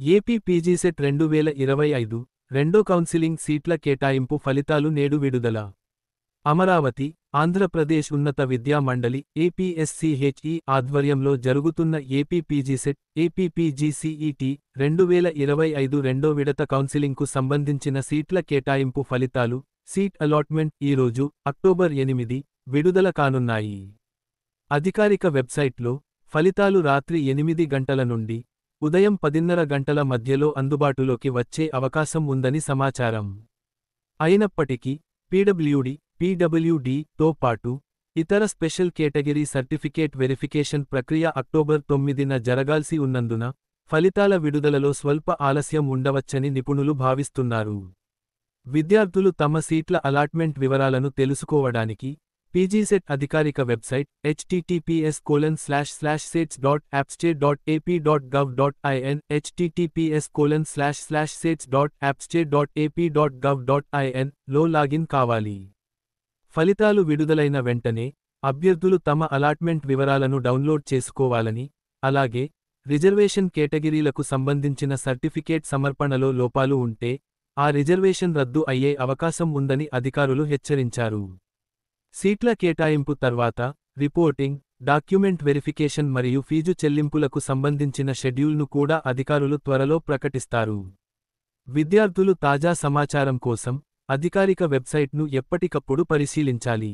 AP PGCET 2025 రెండో counselling సీట్ల కేటాయింపు ఫలితాలు నేడు విడుదల. అమరావతి, ఆంధ్రప్రదేశ్ ఉన్నత విద్యా మండలి ఏపీఎస్సీహెచ్ఈ ఆధ్వర్యంలో జరుగుతున్న ఏపీ పీజీసెట్, ఏపీ పీజీసీఈటీ 2025 రెండో విడత కౌన్సిలింగ్కు సంబంధించిన సీట్ల కేటాయింపు ఫలితాలు, సీట్ అలాట్మెంట్ ఈరోజు అక్టోబర్ 8 విడుదల కానున్నాయి. అధికారిక వెబ్సైట్లో ఫలితాలు రాత్రి 8 గంటల నుండి ఉదయం 10:30 గంటల మధ్యలో అందుబాటులోకి వచ్చే అవకాశం ఉందని సమాచారం. అయినప్పటికీ పీడబ్ల్యూడీతో పాటు ఇతర స్పెషల్ కేటగిరీ సర్టిఫికేట్ వెరిఫికేషన్ ప్రక్రియ అక్టోబర్ 9న జరగాల్సి ఉన్నందున ఫలితాల విడుదలలో స్వల్ప ఆలస్యం ఉండవచ్చని నిపుణులు భావిస్తున్నారు. విద్యార్థులు తమ సీట్ల అలాట్మెంట్ వివరాలను తెలుసుకోవడానికి పీజీసెట్ అధికారిక వెబ్సైట్ https://sets.appstate.ap.gov.in https://sets.appstate.ap.gov.in లో లాగిన్ కావాలి. ఫలితాలు విడుదలైన వెంటనే అభ్యర్థులు తమ అలాట్మెంట్ వివరాలను డౌన్లోడ్ చేసుకోవాలని, అలాగే రిజర్వేషన్ కేటగిరీలకు సంబంధించిన సర్టిఫికేట్ సమర్పణలో లోపాలు ఉంటే ఆ రిజర్వేషన్ రద్దు అయ్యే అవకాశం ఉందని అధికారులు హెచ్చరించారు. సీట్ల కేటాయింపు తర్వాత రిపోర్టింగ్, డాక్యుమెంట్ వెరిఫికేషన్ మరియు ఫీజు చెల్లింపులకు సంబంధించిన షెడ్యూల్ను కూడా అధికారులు త్వరలో ప్రకటిస్తారు. విద్యార్థులు తాజా సమాచారం కోసం అధికారిక వెబ్సైట్ను ఎప్పటికప్పుడు పరిశీలించాలి.